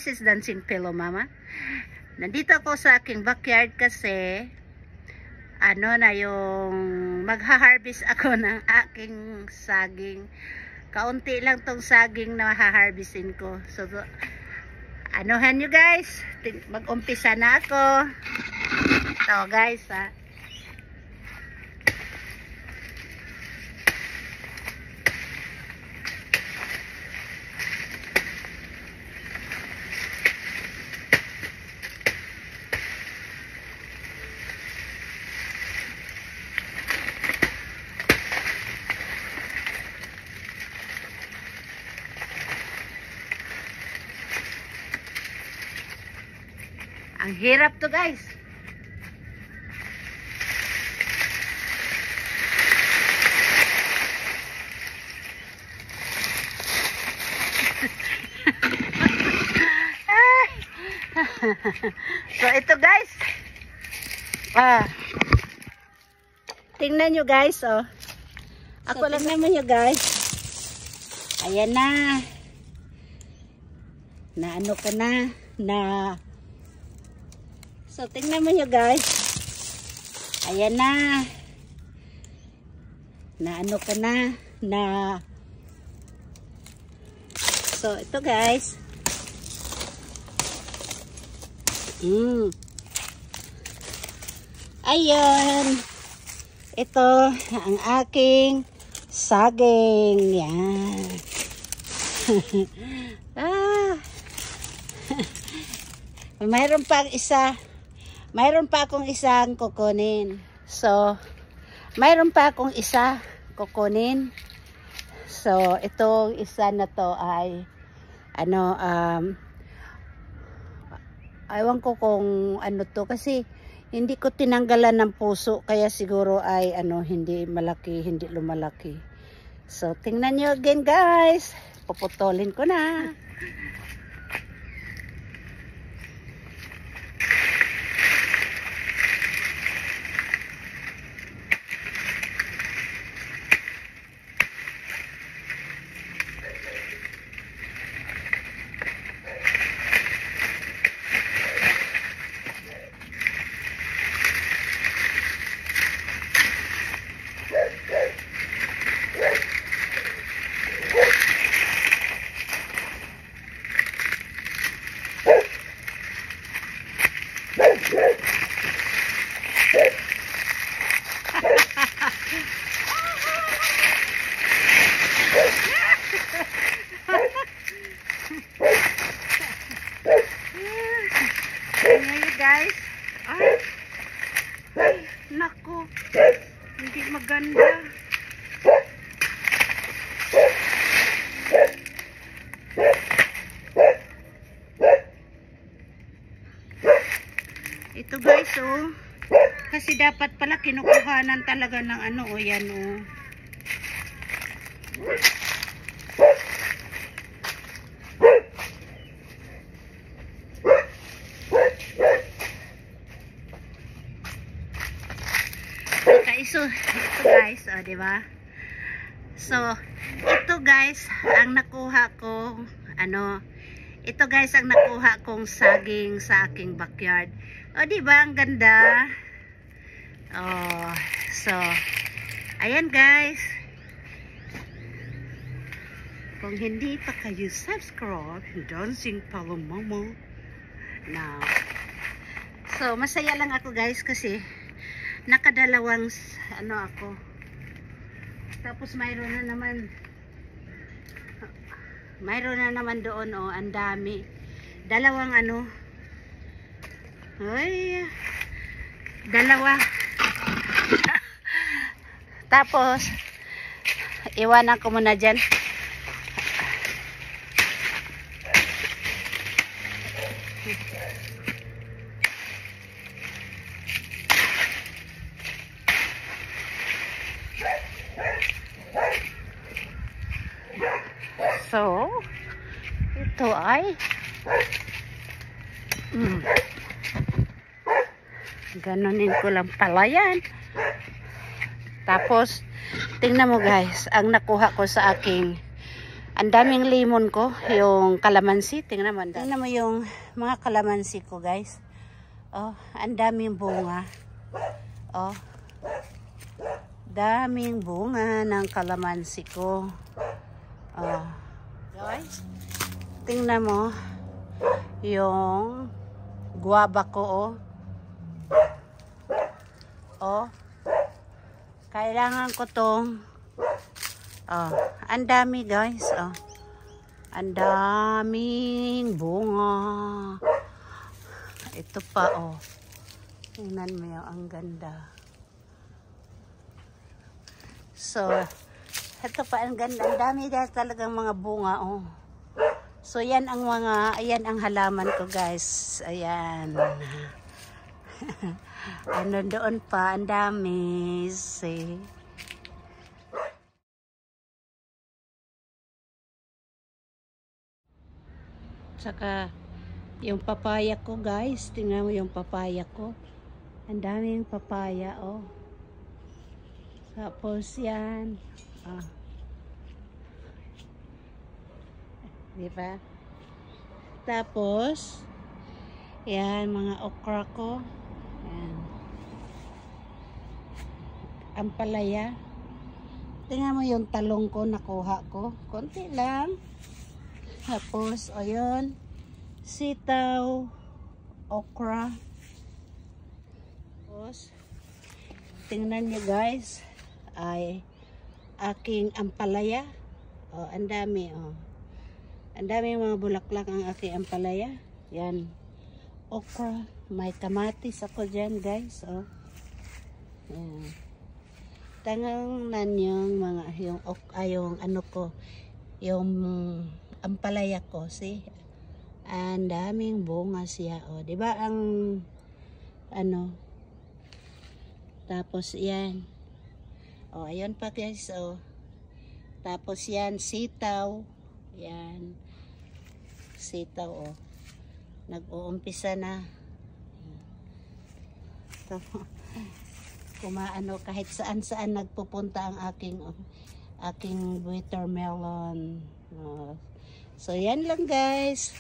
This is Dancing Pillow Mama. Nandito ako sa aking backyard kasi ano na yung magha-harvest ako ng aking saging. Kaunti lang tong saging na ha-harvestin ko. So anuhan nyo guys, mag-umpisa na ako. Ito guys ha. Ang hirap to guys. So ito guys. Tingnan nyo guys oh. Ako lang naman nyo guys. Ayan na. Na ano ka na. So, tingnan mo nyo guys. Ayan na. Na ano ka na. So, ito guys. Ayun. Ito ang aking saging. Yan. Mayroon pa isa. Mayroon pa akong isang kukunin. So, mayroon pa akong isa kukunin. So, itong isa na to ay ano, ewan ko kung ano to kasi hindi ko tinanggalan ng puso kaya siguro ay ano, hindi malaki, hindi lumalaki. So, tingnan nyo again guys. Puputulin ko na. Guys, ay, nako, hindi maganda. Ito guys, oh, kasi dapat pala kinukuhanan talaga ng ano, oh, yan, oh. So, ito guys, oh, diba? So, ito guys, ang nakuha ko, ano, ito guys, ang nakuha kong saging sa aking backyard. O, diba? Ang ganda. Oh, so, ayan guys. Kung hindi pa kayo subscribe, Dancing Pillow Mama. Now, so, masaya lang ako guys kasi nakadalawang ano ako. Tapos mayroon na naman doon oh, ang dami. Dalawang ano. Ay, dalawa. Tapos iwanan ko muna dyan. So, ito ay ganonin ko lang pala yan. Tapos, tingnan mo guys, ang nakuha ko sa aking Ang daming lemon ko, yung kalamansi. Tingnan mo yung mga kalamansi ko, guys. Oh, ang daming bunga. Oh. Daming bunga ng kalamansi ko. Oh. Guys, tingnan mo yung guava ko, oh. Oh. Kailangan ko tong ang dami, guys. Oh. Ang daming bunga. Ito pa, oh. Tingnan mo yung ang ganda. So, ito pa ang ganda. Ang dami dahil talagang mga bunga, oh. So, yan ang halaman ko, guys. Ayan. Ano doon pa, ang dami. See? Saka, yung papaya ko, guys. Tingnan mo yung papaya ko. Ang daming papaya, oh. Tapos, yan. Oh. Diba? Tapos, yan, mga okra ko. Yan. Ampalaya. Tingnan mo yung talong ko, nakuha ko. Konti lang. Tapos, ayun, sitaw, okra. Tapos, tingnan nyo, guys, ay aking ampalaya. Oh, ang dami, oh. Ang dami mga bulaklak ang aking ampalaya. Yan, okra. May kamatis ako dyan, guys, oh. Yan. Tangan yung mga, yung ano ko, yung ampalaya ko, see? Ang daming bunga siya, oh. Diba ang ano? Tapos yan. Oh, ayun pa, guys, oh. Tapos yan, sitaw. Yan. Sitaw, oh. Nag-uumpisa na. So, kumaano, kahit saan-saan nagpupunta ang aking watermelon. Oh. So, yan lang, guys.